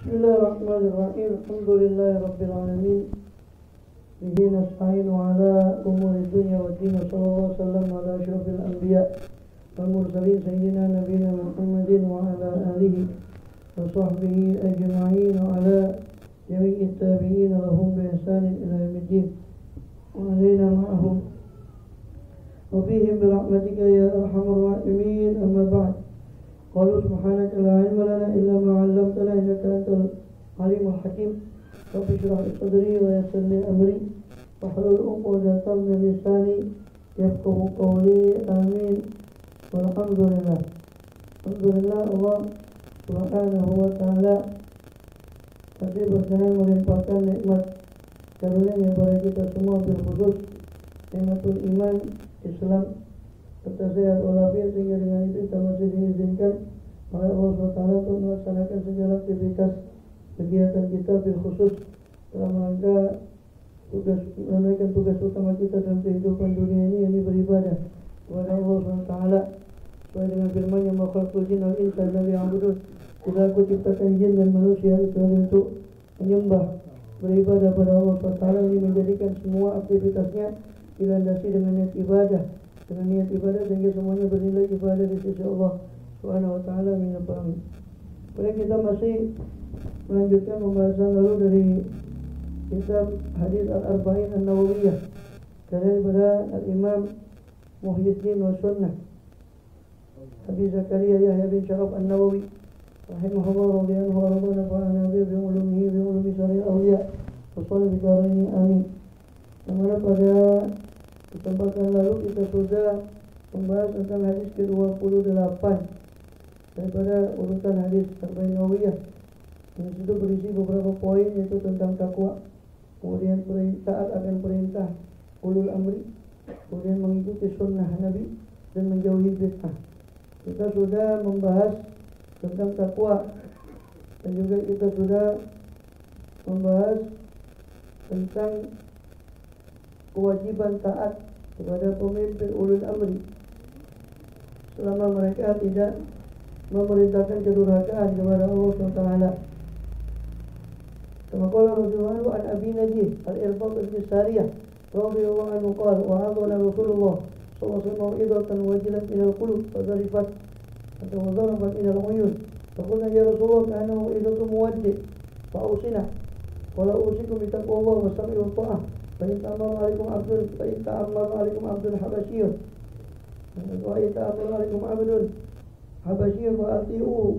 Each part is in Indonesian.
Bismillahirrahmanirrahim. Alhamdulillahirabbil alamin. Bihi nasta'inu ala umuri dunya wa din. Sallallahu alaihi wasallam ala asyrafil anbiya wal mursalin sayyidina nabiyina Muhammadin wa ala alihi wa sahbihi ajma'in wa ala jami'it tabi'in lahum bi ihsanin ila yaumiddin. Wa alaina ma'ahum wa bihim bi rahmatika ya arhamar rahimin. Amma ba'd. Qalu subhanaka la ilma lana illa ma 'allamtana innaka antal alimul hakim. Rabbi shrah li sadri wa yassir li amri wahlul 'uqdatam min lisani yafqahu qawli. Amin. Walhamdulillah. Alhamdulillah Allah Subhanahu wa ta'ala masih berkenan melimpahkan nikmat karunia kepada kita semua, bil khusus nikmatul iman, Islam serta sehat walafiat, sehingga dengan itu kita masih diizinkan oleh Allah SWT untuk melaksanakan segala aktivitas kegiatan kita, bil khusus dalam rangka menunaikan tugas utama kita dalam kehidupan dunia ini, yakni beribadah kepada Allah SWT sesuai dengan firman yang makhlukul jin wal insa illa liya'budun. Tidak aku ciptakan jin dan manusia kecuali untuk menyembah, beribadah pada Allah SWT. Ini menjadikan semua aktivitasnya dilandasi dengan niat ibadah, sehingga semuanya bernilai ibadah di sisi Allah Subhanahu wa ta'ala. Amin. Kemudian kita masih melanjutkan pembahasan lalu dari kitab Hadis Al-Arba'in An-Nawawiyah daripada Al-Imam Muhyiddin wa Sunnah Abi Zakaria Yahya bin Syaraf An-Nawawi rahimahullah radhiyallahu anhu wa nafa'ana bi ulumihi bi ulumi syar'i awliya wa sallallahu bidaraini amin. Yang mana pada kesempatan lalu kita sudah membahas tentang hadis ke-28 daripada urutan hadis Arba'in Nawawiyah. Yang itu berisi beberapa poin, yaitu tentang takwa, kemudian taat akan perintah ulul amri, kemudian mengikuti sunnah Nabi dan menjauhi bid'ah. Kita sudah membahas tentang takwa dan juga kita sudah membahas tentang kewajiban taat kepada pemimpin ulul amri selama mereka tidak memerintahkan kedurhakaan kepada Allah SWT. Kama qala radhiyallahu an Abi Najih Al-Irbad bin Sariyah radhiyallahu anhu qala wa hadana Rasulullah sallallahu alaihi wasallam idatan wajilat min al-qulub wa zarifat atau zarabat ila al-uyun. Faqulna ya Rasulullah ka'annahu idatu muwaddi fa ausina qala usikum bi taqwallah wa sam'i wa ta'ah. فإن تأمر عليكم عبد حبشي وإن تأمر عليكم عبد حبشي فأطيعوه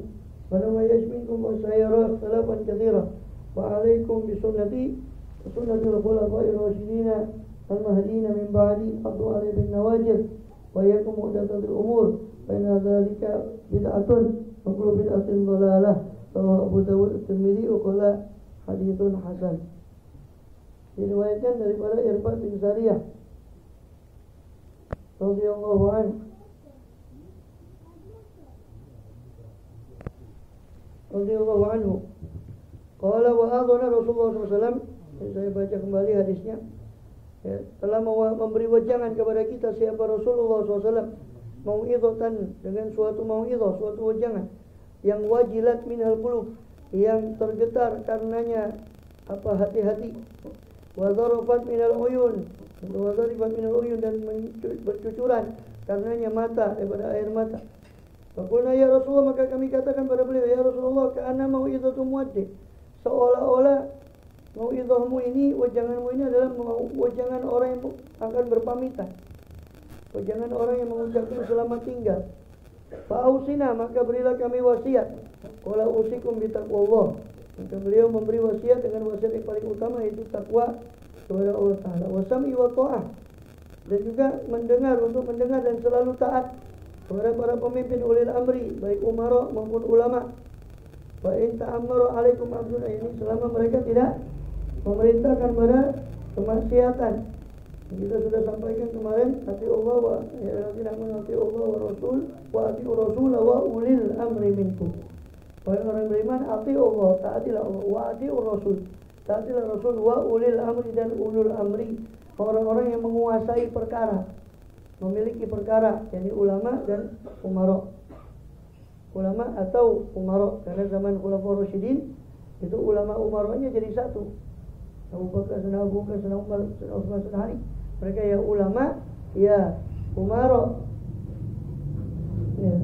فلما يشمنكم وسيرى اختلافا كثيرا وعليكم بسنتي وسنة الخلفاء الراشدين المهديين من بعدي عضوا عليه بالنواجذ وإياكم محدثات الأمور فإن ذلك بدعة وكل بدعة ضلالة. رواه أبو داود الترمذي وقال حديث حسن. Diriwayatkan daripada Irbad bin Sariyah radhiyallahu anhu qala wa adana Rasulullah SAW. Saya baca kembali hadisnya, ya, telah memberi wejangan kepada kita siapa Rasulullah SAW mau'izatan, dengan suatu mau'izah, suatu wejangan yang wajilat minhal qulub, yang tergetar karenanya hati-hati, wa zarafat minal uyun, dan bercucuran karenanya mata, daripada air mata. Faqulna ya Rasulullah, maka kami katakan pada beliau, ya Rasulullah, ka'anna mau'izatu muwaddi, seolah-olah mau'izahmu ini, wejanganmu ini adalah wejangan orang yang akan berpamitan, wejangan orang yang mengucapkan selamat tinggal. Fa'ausina, maka berilah kami wasiat. Qala usikum bi taqwallah, maka beliau memberi wasiat dengan wasiat yang paling utama, yaitu takwa kepada Allah Ta'ala. Wa sam'i wa ta'ah, dan juga untuk mendengar dan selalu taat kepada para pemimpin ulil amri, baik umara maupun ulama. Wa in ta'ammaru alaikum abdun, ini selama mereka tidak memerintahkan pada kemaksiatan. Kita sudah sampaikan kemarin, ati Allah wa tidak menati Allah wa Rasul wa ati Rasul wa ulil amri minkum. Wahai orang beriman, ati Allah, taatilah Allah, wa ati Rasul, taatilah Rasul, wa ulil amri, dan ulul amri, orang-orang yang menguasai perkara, memiliki perkara, yakni ulama dan umara. Ulama atau umara, karena zaman Khulafaur Rasyidin Itu ulama umaranya jadi satu. Abu Bakar, Sayyidina Abu Bakar, Sayyidina Umar, Sayyidina Utsman, Sayyidina Ali. Mereka ya ulama, ya umara. Ya,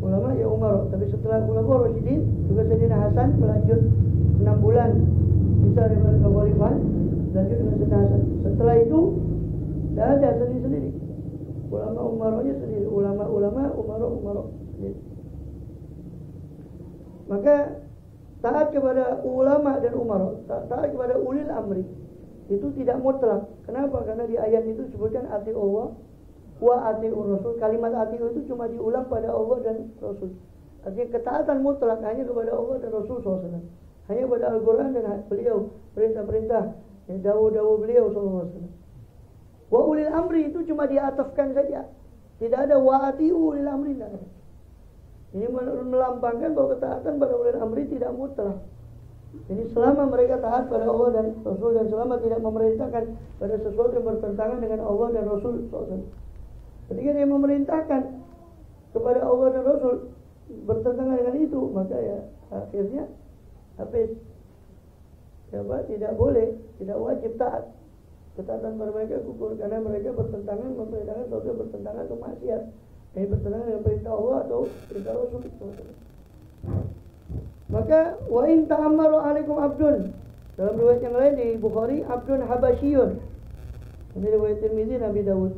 ulama ya umara. Tapi setelah ulama Rasyidin juga Sayyidina Hasan melanjut 6 bulan bisa daripada kekhalifahan, lanjut dengan Sayyidina Hasan. Setelah itu tidak ada sendiri-sendiri. Ulama umaranya sendiri, ulama umara sendiri. Maka taat kepada ulama dan umara, taat kepada ulil amri itu tidak mutlak. Kenapa? Karena di ayat itu disebutkan ati Allah wa atiur Rasul. Kalimat ati itu cuma diulang pada Allah dan Rasul. Artinya ketaatan mutlak hanya kepada Allah dan Rasul SAW. Hanya kepada Al-Quran dan beliau, perintah-perintah, dawuh-dawuh beliau SAW. Wa ulil amri itu cuma diatafkan saja. Tidak ada wa atiu ulil amri, tidak ada. Ini melambangkan bahwa ketaatan pada ulil amri tidak mutlak. Jadi selama mereka taat pada Allah dan Rasul dan selama tidak memerintahkan pada sesuatu yang bertentangan dengan Allah dan Rasul SAW. Ketika dia memerintahkan kepada Allah dan Rasul bertentangan dengan itu, maka ya akhirnya habis. Ya, tidak boleh, tidak wajib taat. Ketaatan pada mereka gugur karena mereka bertentangan memerintahkan sesuatu yang bertentangan atau maksiat. Ini bertentangan dengan perintah Allah atau perintah Rasul. Maka wa in ta'ammaru 'alaikum abdun. Dalam riwayat yang lain di Bukhari, abdun habasyiyun. Ini riwayat Tirmizi, Nabi Dawud.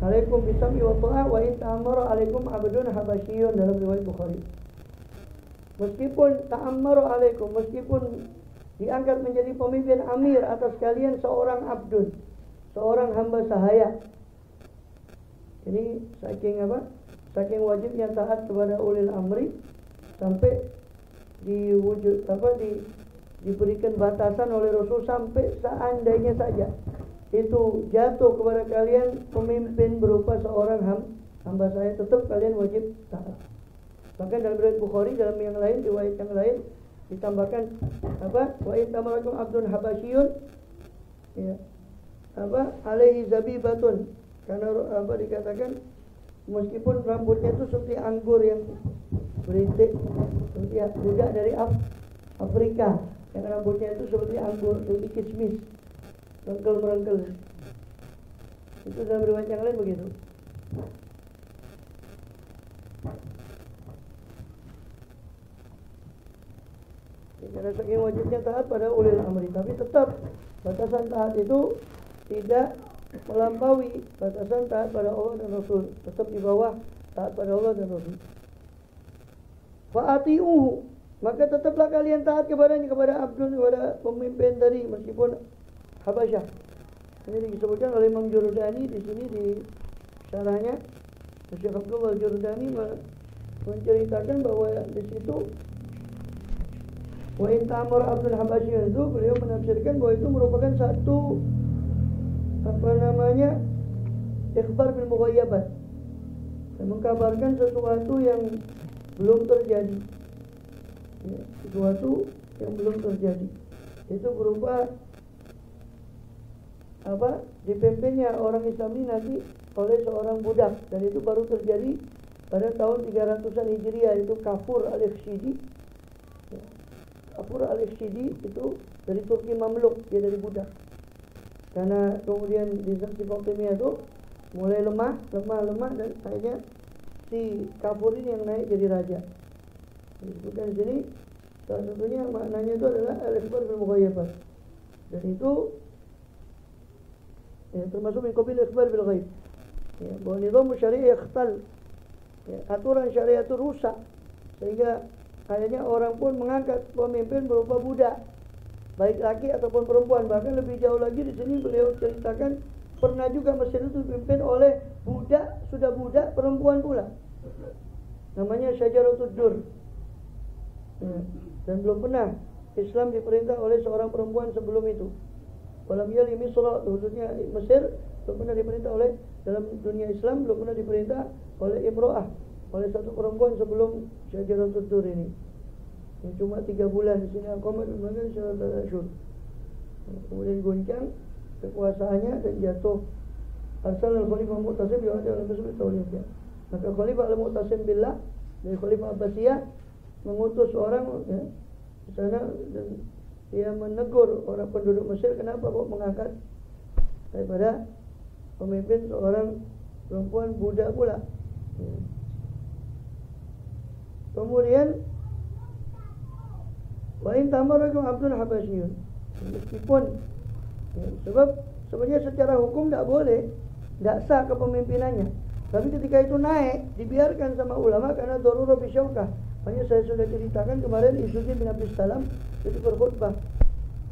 Alaikum bisam'i wa ta'ah wa in ta'ammaru 'alaikum abdun habasyiyun dalam riwayat Bukhari. Meskipun ta'ammaru 'alaikum, meskipun diangkat menjadi pemimpin amir atas kalian seorang abdun, seorang hamba sahaya. Ini saking apa? Saking wajibnya taat kepada ulil amri sampai diberikan batasan oleh Rasul sampai seandainya saja itu jatuh kepada kalian pemimpin berupa seorang hamba saya, tetap kalian wajib taat. Bahkan dalam riwayat Bukhari, dalam yang lain, riwayat yang lain ditambahkan apa? Wa in tamarakum abdun habasyiyun, ya, apa? Alaihi zabibatun. Karena apa dikatakan meskipun rambutnya itu seperti anggur yang berintik, seperti budak dari Afrika yang rambutnya itu seperti anggur, seperti kismis, merengkel. Itu dalam riwayat yang lain begitu. Karena saking wajibnya taat pada ulil amri, tapi tetap batasan taat itu tidak melampaui batasan taat pada Allah dan Rasul, tetap di bawah taat pada Allah dan Rasul. Fa'ati'uhu, maka tetaplah kalian taat kepadanya, kepada abdun, kepada pemimpin tadi meskipun Habasyah. Ini disebutkan oleh Imam Jurdani di sini di syarahnya. Syekh Abdullah Jurdani menceritakan bahwa di situ wa in ta'amara abdul habasyah itu beliau menafsirkan bahwa itu merupakan satu ikhbar bil mughayyabat, mengkabarkan sesuatu yang belum terjadi, ya, sesuatu yang belum terjadi. Itu berupa apa? Dipimpinnya orang Islam ini nanti oleh seorang budak, dan itu baru terjadi pada tahun 300-an Hijriah, itu Kafur al-Ikhshidi. Ya, Kafur al-Ikhshidi itu dari Turki Mamluk, dia dari budak. Karena kemudian dinasti Fatimiyah itu mulai lemah dan akhirnya si Kafur ini yang naik jadi raja. Disebutkan di sini salah satunya maknanya itu adalah al-ikhbar bil mughayyabat. Dan itu ya, termasuk min qabil ikhbar bil ghaib. Ya, bahwa nizam syariah ikhtal. Ya, aturan syariah itu rusak sehingga akhirnya orang pun mengangkat pemimpin berupa budak, baik laki ataupun perempuan. Bahkan lebih jauh lagi di sini beliau ceritakan pernah juga Mesir itu dipimpin oleh budak, sudah budak perempuan pula. Namanya Syajaratud Dur. Ya, dan belum pernah Islam diperintah oleh seorang perempuan sebelum itu. Walam yali Misra, khususnya Mesir, belum pernah diperintah oleh, dalam dunia Islam belum pernah diperintah oleh imro'ah, oleh satu perempuan sebelum Syajaratud Dur ini. Yang cuma 3 bulan di sini Al-Qamar dan Syajaratul Ashur. Kemudian goncang kekuasaannya dan jatuh. Arsal al-Khalifah Mu'tasim yang ada dalam tersebut tauliyah. Maka Khalifah al-Mu'tasim billah dari Khalifah Abbasiyah mengutus orang ya, di sana dan dia menegur orang penduduk Mesir, kenapa kok mengangkat daripada pemimpin seorang perempuan budak pula. Ya. Kemudian wa in tamarakum abdun habasyun, meskipun ya, sebab sebenarnya secara hukum tidak boleh, tidak sah kepemimpinannya. Tapi ketika itu naik, dibiarkan sama ulama karena darurah bisyaukah. Makanya saya sudah ceritakan kemarin Izzuddin bin Abdus Salam itu berkhutbah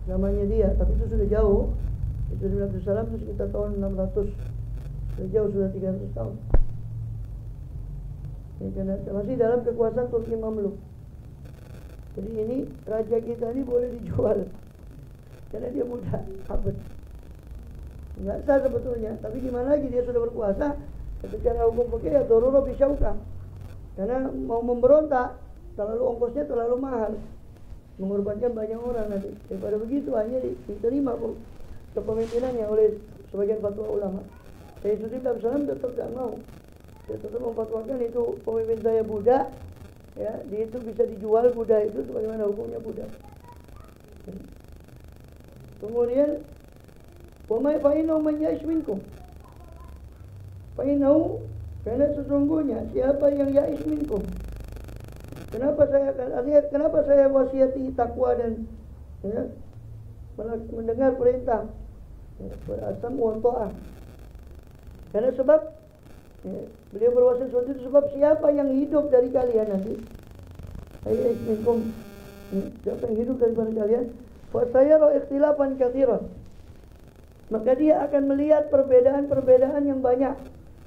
namanya dia, tapi itu sudah jauh. Izzuddin bin Abdus Salam itu sekitar tahun 600, sudah jauh, sudah 300 tahun. Ya, karena masih dalam kekuasaan Turki Mamluk. Jadi ini raja kita ini boleh dijual karena dia muda, abad. Nggak sah sebetulnya, tapi gimana lagi, dia sudah berkuasa. Secara hukum fikih ya darurah bisyaukah. Karena mau memberontak terlalu ongkosnya terlalu mahal, mengorbankan banyak orang nanti. Daripada begitu hanya diterima kepemimpinannya oleh sebagian fatwa ulama. Saya Izzuddin bin Abdus Salam tetap tidak mau. Dia tetap memfatwakan itu pemimpin saya budak, ya, dia itu bisa dijual budak itu sebagaimana hukumnya budak. Kemudian wa ma fa'innahu man ya'ish minkum. Fa'innahu, karena sesungguhnya siapa yang ya'ish minkum. Kenapa saya wasiati takwa dan ya, mendengar perintah, ya, berasam wa ta'ah. Karena sebab ya, beliau berwasiat seperti itu sebab siapa yang hidup dari kalian nanti, ya'ish minkum, siapa yang hidup daripada kalian, fa sayara ikhtilafan katsiran, maka dia akan melihat perbedaan-perbedaan yang banyak,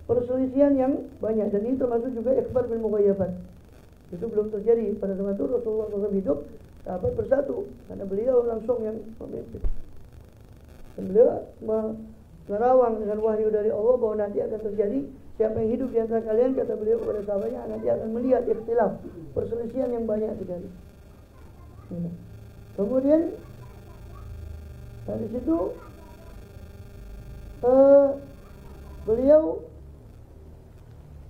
perselisihan yang banyak. Dan ini termasuk juga ikhbar bil mughayyabat. Itu belum terjadi pada zaman itu. Rasulullah SAW hidup, sahabat bersatu karena beliau langsung yang memimpin. Dan beliau menerawang dengan wahyu dari Allah bahwa nanti akan terjadi, siapa yang hidup di antara kalian, kata beliau kepada sahabatnya, nanti akan melihat ikhtilaf, perselisihan yang banyak sekali. Kemudian dari situ beliau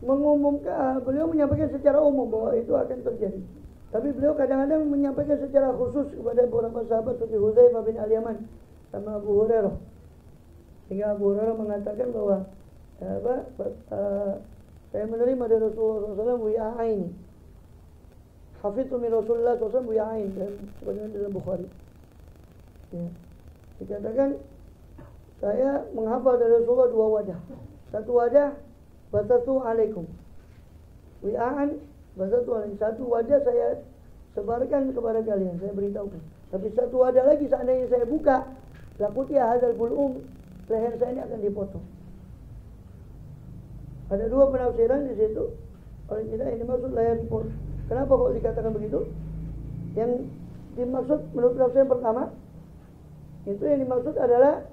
mengumumkan, beliau menyampaikan secara umum bahwa itu akan terjadi. Tapi beliau kadang-kadang menyampaikan secara khusus kepada beberapa sahabat seperti Hudzaifah bin Al-Yaman sama Abu Hurairah. Sehingga Abu Hurairah mengatakan bahwa saya menerima dari Rasulullah SAW wi'a'ain. Hafidhu min Rasulullah SAW wi'a'ain, dan sebagaimana dalam Bukhari. Ya. Dikatakan saya menghafal dari Rasulullah 2 wadah. Satu wadah basatu alaikum, wi'aan basatu alaikum. Satu wadah saya sebarkan kepada kalian, saya beritahukan. Tapi satu wadah lagi seandainya saya buka, lakutia hadzal bulum, leher saya ini akan dipotong. Ada 2 penafsiran di situ. Paling tidak ini maksud leher dipotong. Kenapa kok dikatakan begitu? Yang dimaksud menurut penafsiran pertama, itu yang dimaksud adalah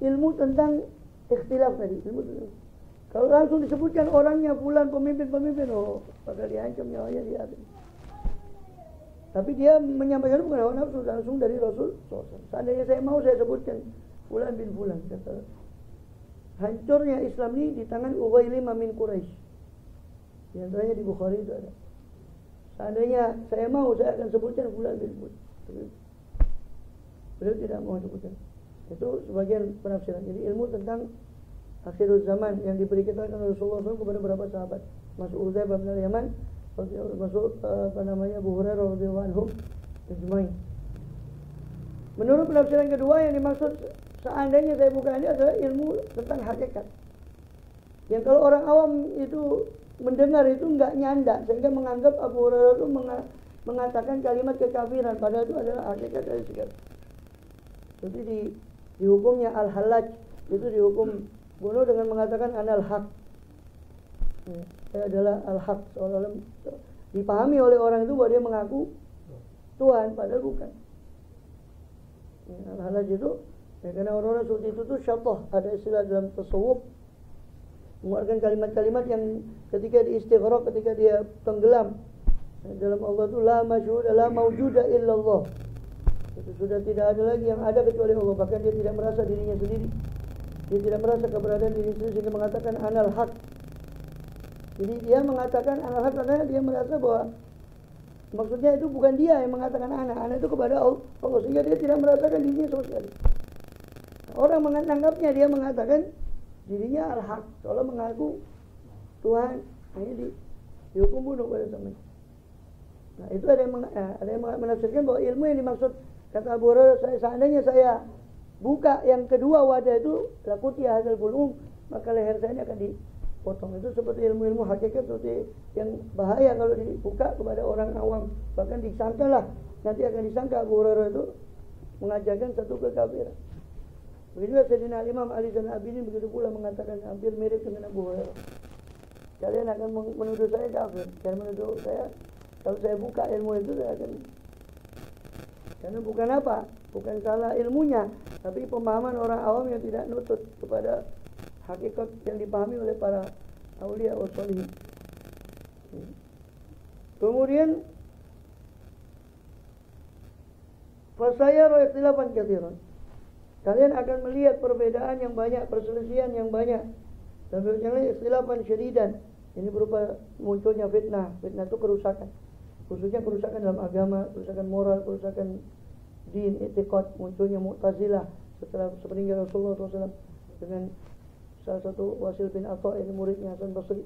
ilmu tentang ikhtilaf tadi. Kalau langsung disebutkan orangnya fulan pemimpin, oh bakal diancam nyawanya dia. Tapi dia menyampaikan bukan hawa nafsu, langsung dari Rasul SAW. Seandainya saya mau, saya sebutkan fulan bin fulan. Kata, hancurnya Islam ini di tangan Uwailimah min Quraisy. Di antaranya di Bukhari itu ada. Seandainya saya mau, saya akan sebutkan fulan bin fulan. Beliau tidak mau sebutkan. Itu sebagian penafsiran. Jadi ilmu tentang akhirul zaman yang diberi keterangan oleh Rasulullah SAW kepada beberapa sahabat, masuk Hudzaifah bin Al-Yaman, masuk Abu Hurairah radhiyallahu anhu ajmain. Menurut penafsiran kedua, yang dimaksud seandainya saya buka ini adalah ilmu tentang hakikat. Yang kalau orang awam itu mendengar itu enggak nyandak, sehingga menganggap Abu Hurairah itu mengatakan kalimat kekafiran, padahal itu adalah hakikat dari segala. Seperti di hukumnya al-halaj, itu dihukum bunuh dengan mengatakan anal haq, saya adalah al-haq, seolah-olah dipahami oleh orang itu bahwa dia mengaku Tuhan padahal bukan. Al-halaj itu ya, karena orang-orang seperti itu tuh syatoh, ada istilah dalam tasawuf mengeluarkan kalimat-kalimat yang ketika diistighraq, ketika dia tenggelam dalam Allah itu la masyhud la maujuda illallah, itu sudah tidak ada lagi yang ada kecuali Allah. Bahkan dia tidak merasa dirinya sendiri, dia tidak merasa keberadaan diri sendiri, sehingga mengatakan anal haq. Jadi dia mengatakan anal haq karena dia merasa bahwa Maksudnya itu bukan dia yang mengatakan anak itu kepada Allah, sehingga dia tidak merasakan dirinya sama sekali. Orang menganggapnya dia mengatakan dirinya al-haq, kalau mengaku Tuhan, ini dihukum bunuh pada zaman. Nah, itu ada yang menafsirkan bahwa ilmu yang dimaksud, kata Abu Hurairah, seandainya saya buka yang kedua wadah itu, lakuti hadal bulum, maka leher saya ini akan dipotong. Itu seperti ilmu-ilmu hakikat, seperti yang bahaya kalau dibuka kepada orang awam. Bahkan disangkalah, nanti akan disangka Abu Hurairah itu mengajarkan satu kekafiran. Begitu Sayyidina Imam Ali Zainal Abidin begitu pula mengatakan hampir mirip dengan Abu Hurairah. Kalian akan menuduh saya kafir, kalian menuduh saya kalau saya buka ilmu itu saya akan, karena bukan apa, bukan salah ilmunya, tapi pemahaman orang awam yang tidak nutut kepada hakikat yang dipahami oleh para aulia wa sholihin. Kemudian fasayara ikhtilafan katsiran. Kalian akan melihat perbedaan yang banyak, perselisihan yang banyak. Dan yang lain ikhtilafan syadidan. Ini berupa munculnya fitnah. Fitnah itu kerusakan. Khususnya kerusakan dalam agama, kerusakan moral, kerusakan din, etikot, munculnya Mu'tazilah setelah sepeninggal Rasulullah SAW dengan salah satu Wasil bin Atha, ini muridnya Hasan Basri.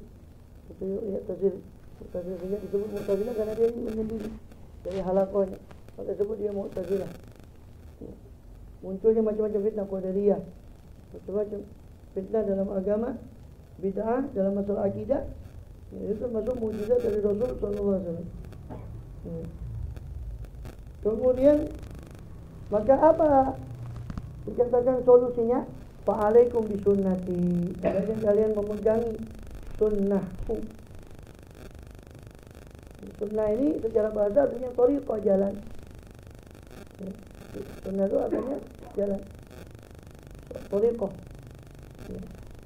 Itu Mu'tazil. Mu'tazil sehingga disebut Mu'tazilah karena dia menyendiri dari halakohnya. Maka disebut dia Mu'tazilah. Munculnya macam-macam fitnah Qadariyah, macam-macam fitnah dalam agama, bid'ah dalam masalah akidah. Itu termasuk mukjizat dari Rasul sallallahu alaihi wasallam. Kemudian maka apa dikatakan solusinya? Fa'alaikum bisunnati. Hendaknya kalian memegangi sunnahku. Sunnah ini secara bahasa artinya thariqah, jalan. Sunnah itu artinya jalan, thariqah.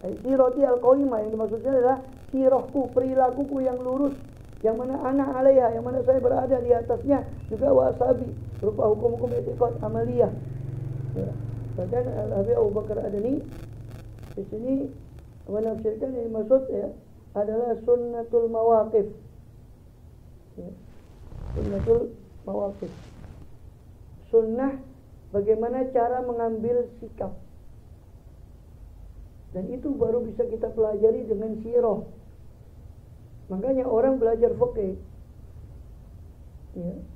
Sirati al-qawimah, yang dimaksudnya adalah sirahku, perilakuku yang lurus, yang mana anak alaiha, yang mana saya berada di atasnya, juga wasabi, berupa hukum-hukum etikot amaliyah. Bahkan Al-Habib Abu Bakar Adani di sini menafsirkan yang dimaksud adalah sunnatul mawaqif. Sunnatul mawaqif. Sunnah bagaimana cara mengambil sikap. Dan itu baru bisa kita pelajari dengan sirah. Makanya orang belajar fikih,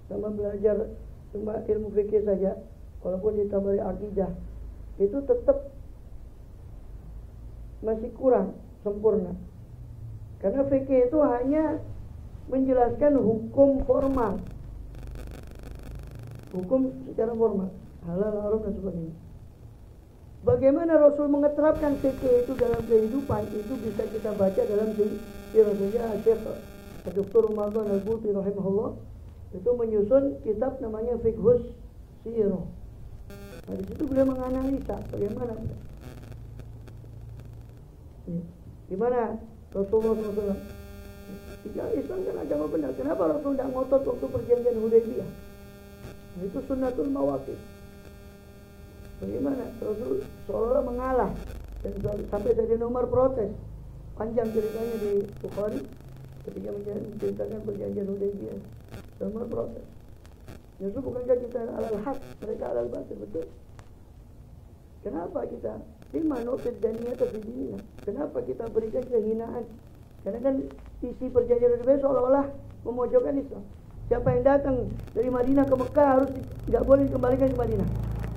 sama belajar cuma ilmu fikih saja, walaupun ditambah akidah, itu tetap masih kurang sempurna. Karena fikih itu hanya menjelaskan hukum formal, hukum secara formal, halal, haram dan sebagainya. Bagaimana Rasul mengeterapkan fikih itu dalam kehidupan, itu bisa kita baca dalam sirahnya Syekh Dr. Ramadan Al-Buti rahimahullah. Itu menyusun kitab namanya Fiqhus Sirah. Nah, di situ beliau menganalisa bagaimana gimana Rasulullah SAW. Islam kan agama benar. Kenapa Rasul tidak ngotot waktu perjanjian Hudaybiyah? Nah, itu sunnatul mawaqif. Bagaimana Rasul seolah-olah mengalah, dan sampai Sayyidina Umar protes. Panjang ceritanya di Bukhari ketika menceritakan perjanjian Hudaybiyah. Umar protes. Justru bukankah kita alal haq, mereka alal batil, betul? Kenapa kita lima nufid daniyah tafidina? Kenapa kita berikan kehinaan? Karena kan isi perjanjian Hudaybiyah seolah-olah memojokkan Islam. Siapa yang datang dari Madinah ke Mekah harus tidak boleh dikembalikan ke Madinah.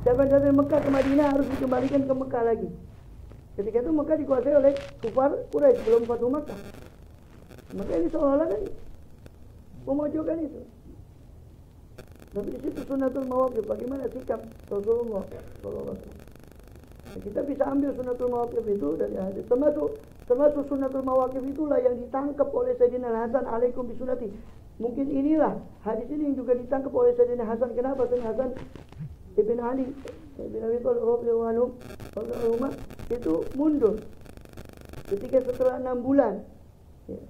Siapa yang datang dari Mekah ke Madinah harus dikembalikan ke Mekah lagi. Ketika itu Mekah dikuasai oleh kufar Quraisy belum Fatuh Mekah. Maka ini seolah-olah kan memojokkan itu. Tapi di situ sunnatul mawaqif, bagaimana sikap Rasulullah sallallahu alaihi wasallam. Kita bisa ambil sunnatul mawaqif itu dari hadis. Termasuk sunnatul mawaqif itulah yang ditangkap oleh Sayyidina Hasan, alaikum bisunnati. Mungkin inilah hadis ini yang juga ditangkap oleh Sayyidina Hasan. Kenapa Sayyidina Hasan Ibn Ali Ibn Abi Thalib radhiyallahu anhu itu mundur ketika setelah 6 bulan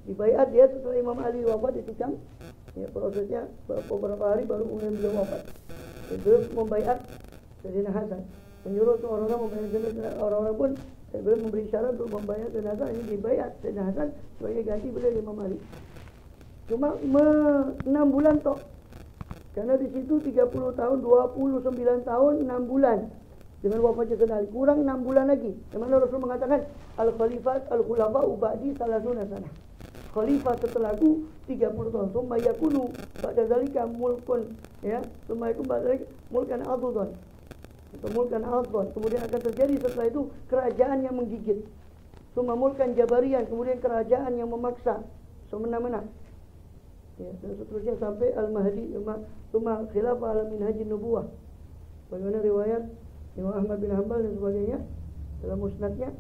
dibaiat dia setelah Imam Ali wafat ditikam, prosesnya beberapa hari baru kemudian beliau wafat. Beliau membaiat Sayyidina Hasan, menyuruh orang-orang membaiat orang-orang pun beliau memberi syarat untuk membaiat Sayyidina Hasan. Ini dibaiat Sayyidina Hasan sebagai ganti beliau Imam Ali. Cuma 6 bulan toh. Karena di situ 30 tahun, 29 tahun, 6 bulan. Dengan wafatnya Sayyidina Ali. Kurang 6 bulan lagi. Yang mana Rasul mengatakan, Al-Khalifat Al-Khulafa Uba'di Salasuna sana. Khalifah setelahku 30 tahun. Summa yakunu ba'da zalika mulkun. Ya. Summa yakunu ba'da zalika mulkan adudon. Atau mulkan adudon. Kemudian akan terjadi setelah itu kerajaan yang menggigit. Summa mulkan jabarian. Kemudian kerajaan yang memaksa. Semena-mena. Ya, dan seterusnya sampai Al-Mahdi. Summa khilafah ala minhajin nubuwah. Bagaimana riwayat Imam Ahmad bin Hanbal dan sebagainya dalam musnadnya.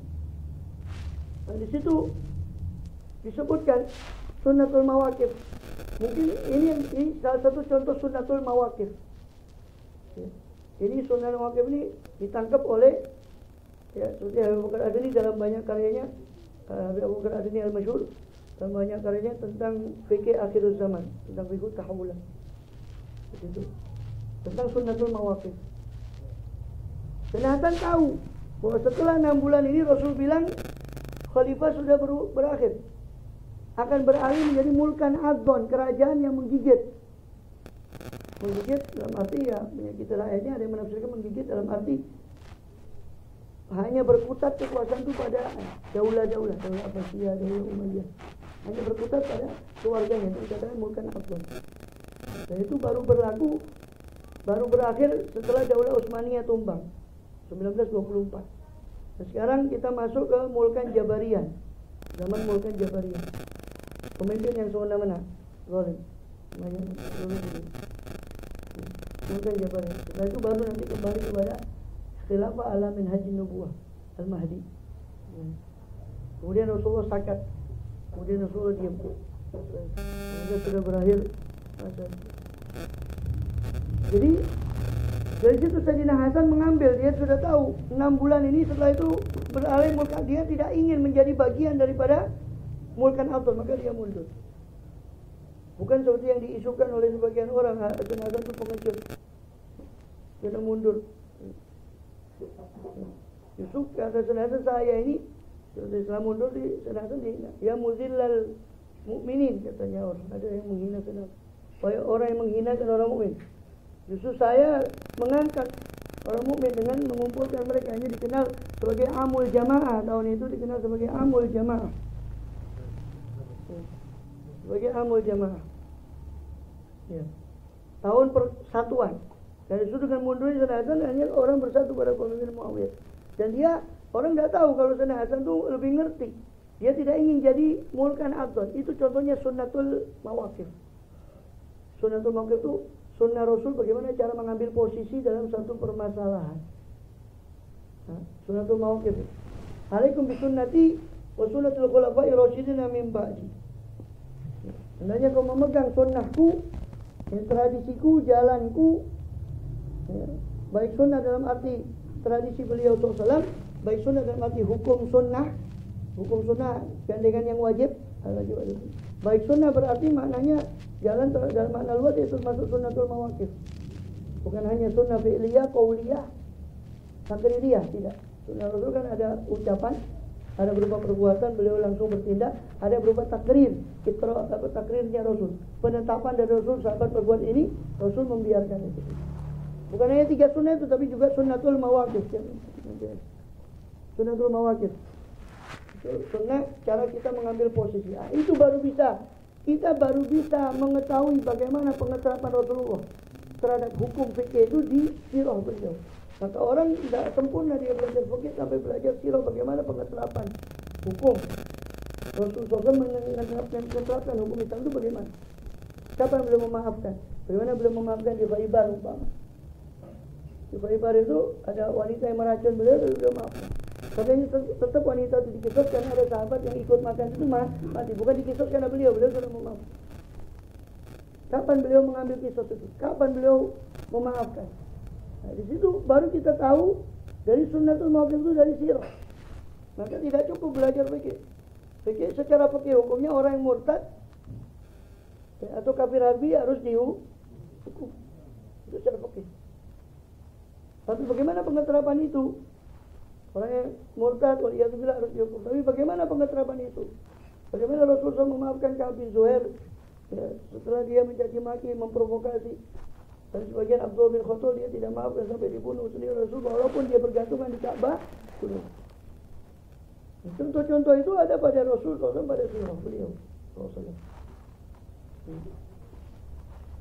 Nah, di situ disebutkan sunnatul mawaqif. Mungkin ini salah satu contoh sunnatul mawaqif. Ya. Ini sunnatul mawaqif ini ditangkap oleh seperti Abu Bakar Adani dalam banyak karyanya. Abu Bakar Adani al-Masyhur dalam banyak karyanya tentang fikih akhir zaman, tentang fikih tahawulan. Itu tentang sunnatul mawaqif. Dan Hasan tahu bahwa setelah 6 bulan ini Rasul bilang khalifah sudah berakhir, akan beralih menjadi mulkan adon, kerajaan yang menggigit. Menggigit dalam arti ya kita ayatnya ada yang menafsirkan menggigit dalam arti hanya berkutat kekuasaan itu pada daulah-daulah Abbasiyah, daulah Umayyah. Hanya berkutat pada keluarganya, itu dikatakan mulkan adon. Dan itu baru berakhir setelah daulah Utsmaniyah tumbang 1924. Nah, sekarang kita masuk ke mulkan Jabariyah. Zaman mulkan Jabariyah. Pemimpin yang semena-mena, zalim. Mulkan Jabariyah. Setelah itu baru nanti kembali kepada khilafah ala minhajin nubuwah, Al-Mahdi. Kemudian Rasulullah sakat. Kemudian Rasulullah diam. Kemudian sudah berakhir masa. Jadi dari situ Sayyidina Hasan mengambil, dia sudah tahu 6 bulan ini setelah itu beralih mulkan, dia tidak ingin menjadi bagian daripada mulkan Abdul, maka dia mundur. Bukan seperti yang diisukan oleh sebagian orang, Sayyidina Hasan itu pengecut, dia mundur. Yusuf kata Sayyidina Hasan, saya ini setelah mundur di Sayyidina Hasan ya muzillal mukminin, katanya orang. Ada yang menghina Sayyidina Hasan, orang yang menghinakan orang mukmin. Justru saya mengangkat orang mukmin dengan mengumpulkan mereka. Hanya dikenal sebagai amul jamaah. Tahun itu dikenal sebagai amul jamaah. Sebagai amul jamaah. Ya. Tahun persatuan. Dan itu dengan mundurnya Sayyidina Hasan hanya orang bersatu pada pemimpin Muawiyah. Dan dia orang tidak tahu kalau Sayyidina Hasan itu lebih ngerti. Dia tidak ingin jadi mulkan adon. Itu contohnya sunnatul mawaqif. Sunnatul mawaqif itu sunnah Rasul bagaimana cara mengambil posisi dalam satu permasalahan. Sunnatul mawaqif. Alaikum bisunnati wa sunnatul khulafa'ir rasyidin min ba'di. Hendaknya kau memegang sunnahku, tradisiku, jalanku. Baik sunnah dalam arti tradisi beliau SAW, baik sunnah dalam arti hukum sunnah. Hukum sunnah gandengan yang wajib. Baik sunnah berarti maknanya jalan dalam makna luas, itu masuk sunnatul mawaqif. Bukan hanya sunnah fi'liyah, qauliyah, takririyah, tidak. Sunnah Rasul kan ada ucapan, ada berupa perbuatan, beliau langsung bertindak, ada berupa takrir, takrirnya Rasul. Penetapan dari Rasul, sahabat berbuat ini, Rasul membiarkan itu. Bukan hanya 3 sunnah itu, tapi juga sunnatul mawaqif. Sunnatul mawaqif. Sunnah cara kita mengambil posisi. Itu baru bisa. Kita baru bisa mengetahui bagaimana pengeterapan Rasulullah terhadap hukum fikih itu di sirah beliau. Maka orang tidak sempurna dia belajar fikih sampai belajar sirah bagaimana pengeterapan hukum. Rasulullah mengeterapan hukum Islam itu bagaimana? Siapa yang belum memaafkan? Bagaimana belum memaafkan di Khaybar umpama? Di Khaybar itu ada wanita yang meracun beliau, belum maafkan. Katanya tetap wanita itu dikisut karena ada sahabat yang ikut makan itu mati. Bukan dikisut karena beliau sudah memaafkan. Kapan beliau mengambil kisah itu? Kapan beliau memaafkan? Nah, di situ baru kita tahu dari sunnatul mawaqif itu dari sirah. Maka tidak cukup belajar fikih. Fikih secara fikih hukumnya orang yang murtad atau kafir harbi harus dihukum. Itu secara fikih. Tapi bagaimana pengeterapan itu? Orang yang murtad, waliyadzubillah harus dihukum. Tapi bagaimana pengeterapan itu? Bagaimana Rasulullah memaafkan Ka'ab bin Zuhair Ya, setelah dia mencaci maki, memprovokasi, dan sebagian Abdullah bin Khattab dia tidak maafkan sampai dibunuh sendiri Rasul, walaupun dia bergantungan di Ka'bah. Contoh-contoh itu ada pada Rasul SAW, pada sirah beliau SAW.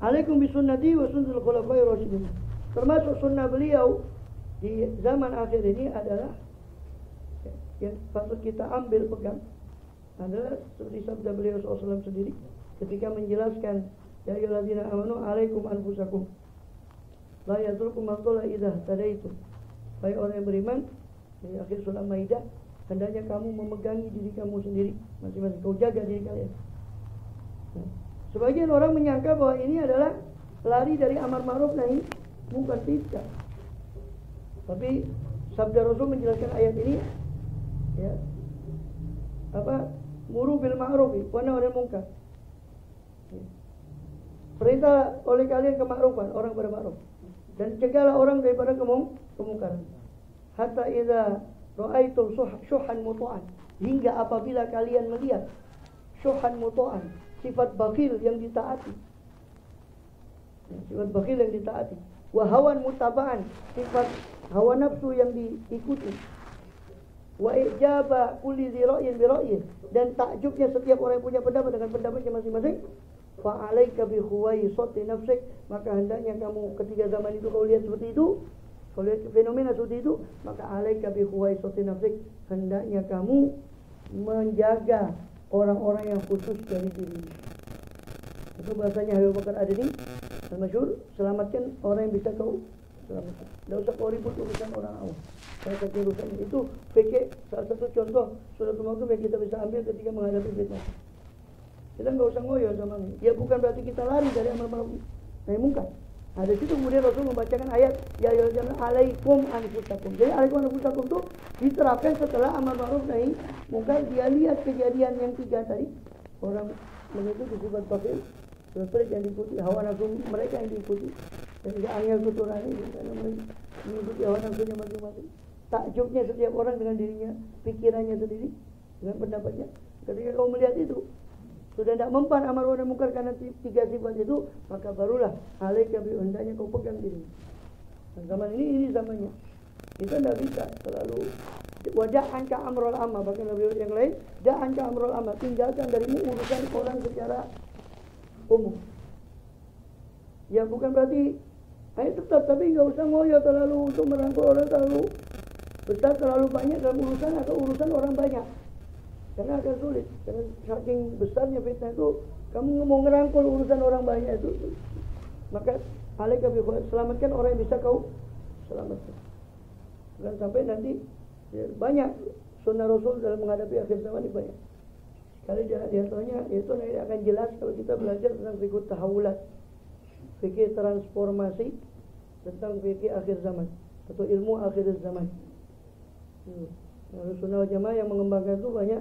Alaikum bisunnati wa sunnatul khulafai rasyidin. Termasuk sunnah beliau di zaman akhir ini adalah yang patut kita ambil pegang adalah seperti sabda beliau SAW sendiri ketika menjelaskan, ya ayyuhalladzina amanu alaikum anfusakum la yadurrukum man dhalla idza tadaitum. Baik orang yang beriman, di akhir surah Maidah, hendaknya kamu memegangi diri kamu sendiri masing-masing, kau jaga diri kalian. Sebagian orang menyangka bahwa ini adalah lari dari amar ma'ruf nahi munkar, tidak. Tapi sabda Rasul menjelaskan ayat ini, ya, muru bil ma'ruf wa nahy 'anil munkar. Perintah oleh kalian kema'rufan, orang berma'ruf, dan cegahlah orang daripada kemungkaran. Hatta idza ra'aitum syuhan mutu'an, hingga apabila kalian melihat syuhan mutu'an, sifat bakhil yang ditaati, sifat bakhil yang ditaati, wa hawan mutaba'an, sifat hawa nafsu yang diikuti, wa ijaba kulli dzi ra'yin bi ra'yin, dan takjubnya setiap orang yang punya pendapat dengan pendapatnya masing-masing. Fa 'alaika bi khuwaisati nafsik, maka hendaknya kamu ketika zaman itu kau lihat seperti itu, kau lihat fenomena seperti itu, maka 'alaika bi khuwaisati nafsik, hendaknya kamu menjaga orang-orang yang khusus dari dirinya. Itu bahasanya Habib Bakar Adani al-masyhur, selamatkan orang yang bisa kau selamatkan. Tidak usah kau ribut urusan orang awam. Saya kata urusan itu fikih, salah satu contoh suratul Maghfur yang kita bisa ambil ketika menghadapi fitnah. Kita nggak usah ngoyo sama ini. Ya bukan berarti kita lari dari amar ma'ruf nahi munkar. Nah, dari situ kemudian Rasul membacakan ayat ya ayyuhallazina alaikum anfusakum. Jadi alaikum anfusakum itu diterapkan setelah amar ma'ruf nahi munkar. Dia lihat kejadian yang 3 tadi, orang mengikuti sifat bakhil, sifat yang diikuti, hawa nafsu mereka yang diikuti, dan tidak angel tuturani karena mengikuti hawa nafsunya masing-masing. Takjubnya setiap orang dengan dirinya, pikirannya sendiri, dengan pendapatnya. Ketika kau melihat itu sudah tidak mempan amar ma'ruf nahi munkar karena 3 sifat itu, maka barulah alaika bi, hendaknya kau pegang diri. Dan zaman ini zamannya. Kita tidak bisa terlalu waja'an ka amrul amma, bahkan lebih yang lain, ja'an ka amrul amma, tinggalkan darimu urusan orang secara umum. Ya bukan berarti ayo tetap, tapi enggak usah ngoyo terlalu untuk merangkul orang terlalu besar, terlalu banyak dalam urusan atau urusan orang banyak. Karena akan sulit, karena saking besarnya fitnah itu, kamu mau ngerangkul urusan orang banyak itu, maka alaika bi, selamatkan orang yang bisa kau selamatkan. Dan sampai nanti ya, banyak sunnah Rasul dalam menghadapi akhir zaman ini banyak. Sekali di antaranya itu nanti akan jelas kalau kita belajar tentang fikih tahawulat, fikih transformasi, tentang fikih akhir zaman atau ilmu akhir zaman. Sunnah wal Jamaah yang mengembangkan itu banyak,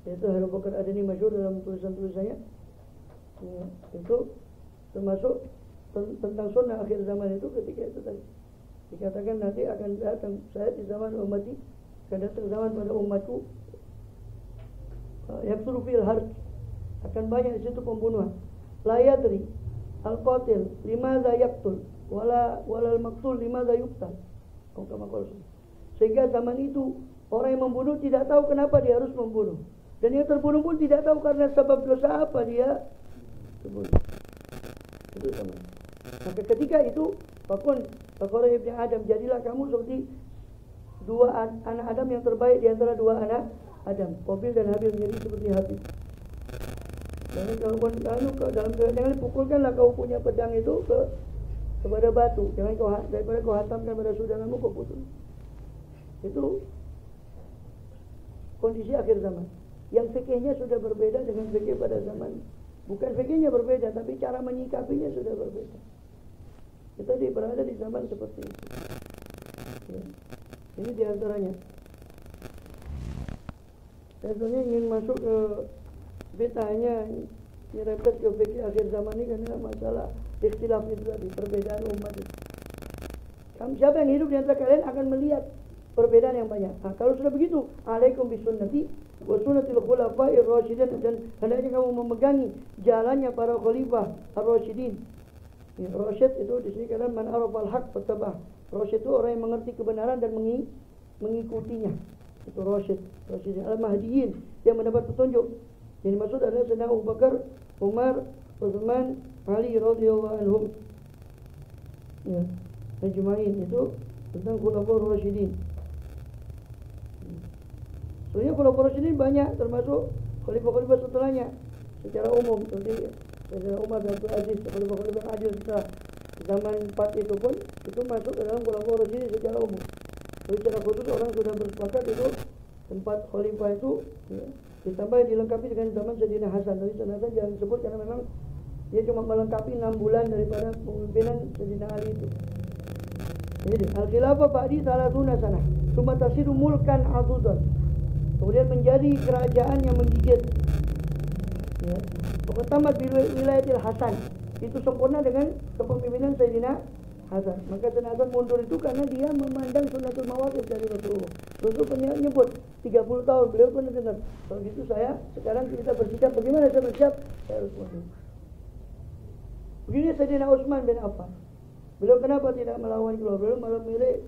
yaitu Habib Bakar Adani masyhur dalam tulisan-tulisannya. Itu termasuk tentang sunnah akhir zaman itu ketika itu tadi dikatakan nanti akan datang saat di zaman ummati, akan datang zaman pada umatku yaksuru fil harj, akan banyak di situ pembunuhan. La yadri al-qatil limadza yaqtul wala al-maqtul limadza yuqtal. Sehingga zaman itu orang yang membunuh tidak tahu kenapa dia harus membunuh, dan yang terbunuh pun tidak tahu karena sebab dosa apa dia terbunuh. Itu sama. Maka ketika itu, fakun fakora ibni Adam, jadilah kamu seperti 2 anak Adam yang terbaik di antara 2 anak Adam. Qabil dan Habil menjadi seperti Habil. Jangan pukulkanlah kau punya pedang itu kepada batu. Jangan kau, daripada kau hantamkan pada saudaranamu kau putus. Itu kondisi akhir zaman. Yang fikihnya sudah berbeda dengan fikih pada zaman. Bukan fikihnya berbeda, tapi cara menyikapinya sudah berbeda. Kita berada di zaman seperti itu. Ya. Ini diantaranya. Saya sebenarnya ingin masuk ke betanya nyerempet ke fikih akhir zaman ini karena masalah ikhtilaf itu tadi, perbedaan umat itu. Siapa yang hidup di antara kalian akan melihat perbedaan yang banyak. Nah, kalau sudah begitu, alaikum bisunnati wa sunnatil khulafa'ir rasyidin, dan hendaknya kamu memegangi jalannya para khalifah ar-rasyidin. Ya, rasyid itu di sini kata man arafal haq fattabah. Rasyid itu orang yang mengerti kebenaran dan mengikutinya. Itu rasyid. Rasyid al-mahdiyin yang mendapat petunjuk. Yang dimaksud adalah Sayyidina Abu Bakar, Umar, Utsman, Ali radhiyallahu anhum. Ya, ajma'in itu tentang khulafaur rasyidin. Sebenarnya khulafaur rasyidin banyak, termasuk khalifah-khalifah setelahnya secara umum. Seperti Sayyidina Umar dan Abdul Aziz, khalifah-khalifah adil setelah zaman 4 itu pun itu masuk dalam khulafaur rasyidin secara umum. Jadi secara khusus orang sudah bersepakat itu tempat khalifah itu ya, ditambah dilengkapi dengan zaman Sayyidina Hasan. Tapi Sayyidina Hasan jangan disebut karena memang dia cuma melengkapi 6 bulan daripada kepemimpinan Sayyidina Ali itu. Jadi al-khilafah ba'di salasuna sanah, tsumma tasiru mulkan adudan. Kemudian menjadi kerajaan yang menggigit. Ya. Pertama wilayatil Hasan, itu sempurna dengan kepemimpinan Sayyidina Hasan. Maka Sayyidina Hasan mundur itu karena dia memandang sunnatul mawaqif dari Rasulullah. Rasulullah menyebut 30 tahun, beliau pun dengar. Kalau gitu sekarang kita bersikap, bagaimana saya bersikap? Saya harus mundur. Begini Sayyidina Utsman bin Affan. Beliau kenapa tidak melawan keluar? Beliau malah memilih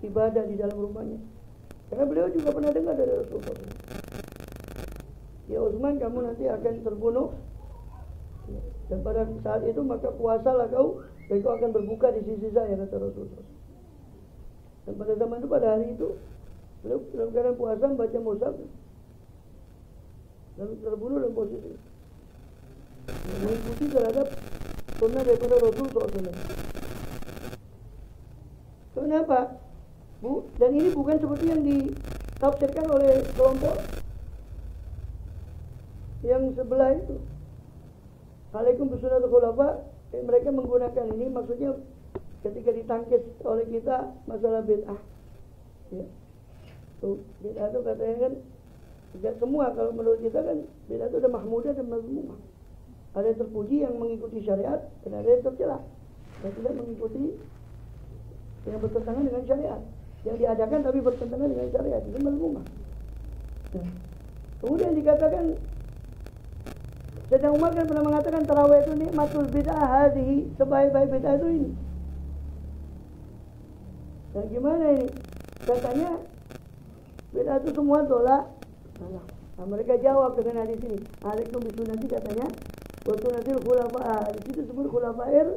ibadah di dalam rumahnya. Karena beliau juga pernah dengar dari Rasulullah. Ya Utsman, kamu nanti akan terbunuh. Dan pada saat itu maka puasalah kau, dan kau akan berbuka di sisi saya, kata Rasulullah. Dan pada zaman itu, pada hari itu, beliau dalam keadaan puasa membaca mushaf, lalu terbunuh dalam posisi mengikuti terhadap sunnah daripada Rasulullah SAW. Kenapa? Dan ini bukan seperti yang ditafsirkan oleh kelompok yang sebelah itu. Alaikum bisunnatul khulafa, mereka menggunakan ini maksudnya ketika ditangkis oleh kita masalah bid'ah. Ya. Tuh, bid'ah itu katanya kan tidak semua, kalau menurut kita kan bid'ah itu ada mahmudah dan mazmumah. Ada yang terpuji yang mengikuti syariat, dan ada yang tercela yang tidak mengikuti, yang bertentangan dengan syariat, yang diadakan tapi bertentangan dengan syariat, itu mazmumah. Nah, kemudian dikatakan Sayyidina Umar kan pernah mengatakan tarawih itu nikmatul bid'ah hadhihi, sebaik-baik bid'ah itu ini. Dan gimana ini? Katanya bid'ah itu semua tolak. Nah, mereka jawab dengan hadis ini. Alaikum bisunnati, katanya wa sunnatil khulafa. Di situ sebut khulafair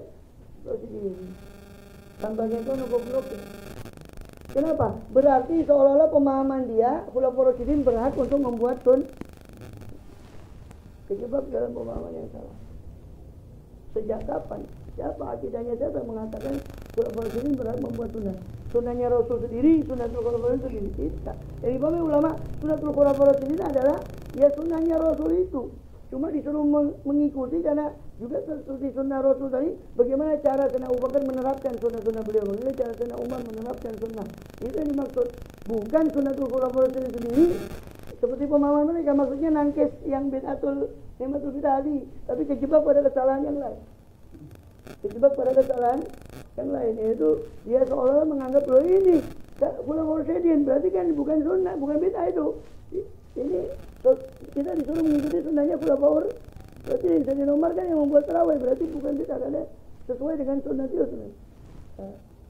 rasyidin. Tampaknya itu goblok. Kenapa? Berarti seolah-olah pemahaman dia khulafaur rasyidin berhak untuk membuat kejebak dalam pemahaman yang salah. Sejak kapan? Siapa akidahnya, siapa yang mengatakan khulafaur rasyidin berhak membuat sunnah? Sunnahnya Rasul sendiri, sunnatul khulafaur sendiri. Tidak. Jadi bagi ulama, sunnatul khulafaur rasyidin adalah ya sunnahnya Rasul itu. Cuma disuruh mengikuti karena juga seperti sunnah Rasul tadi, bagaimana cara Sayyidina Abu Bakar menerapkan sunnah-sunnah beliau, bagaimana cara Sayyidina Umar menerapkan sunnah. Itu yang dimaksud. Bukan sunnatul khulafaur rasyidin sendiri seperti pemahaman mereka, maksudnya nangkis yang bid'atul bid'ah tadi, tapi kejebak pada kesalahan yang lain. Kejebak pada kesalahan yang lain, yaitu dia seolah-olah menganggap loh ini khulafaur rasyidin, berarti kan bukan sunnah, bukan bid'ah itu. Ini kita disuruh mengikuti sunnahnya khulafaur rasyidin. Sayyidina Umar kan yang membuat tarawih, berarti bukan bid'ah karena sesuai dengan sunnah itu.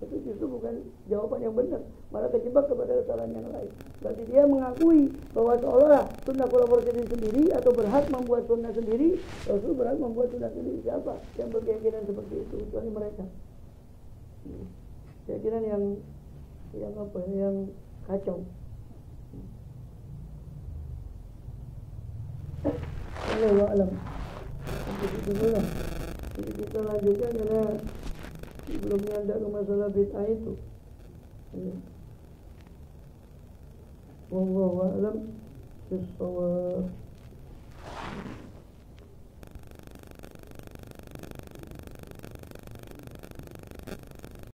Itu justru bukan jawaban yang benar, malah kejebak kepada kesalahan yang lain. Berarti dia mengakui bahwa seolah sunnah khulafaur rasyidin sendiri atau berhak membuat sunnah sendiri, Rasul berhak membuat sunnah sendiri. Siapa yang berkeyakinan seperti itu? Kecuali mereka. Keyakinan yang kacau. Allahu a'lam. Jadi kita lanjutkan karena belum nyanda ke masalah bid'ah itu. Wallahu a'lam bishawab.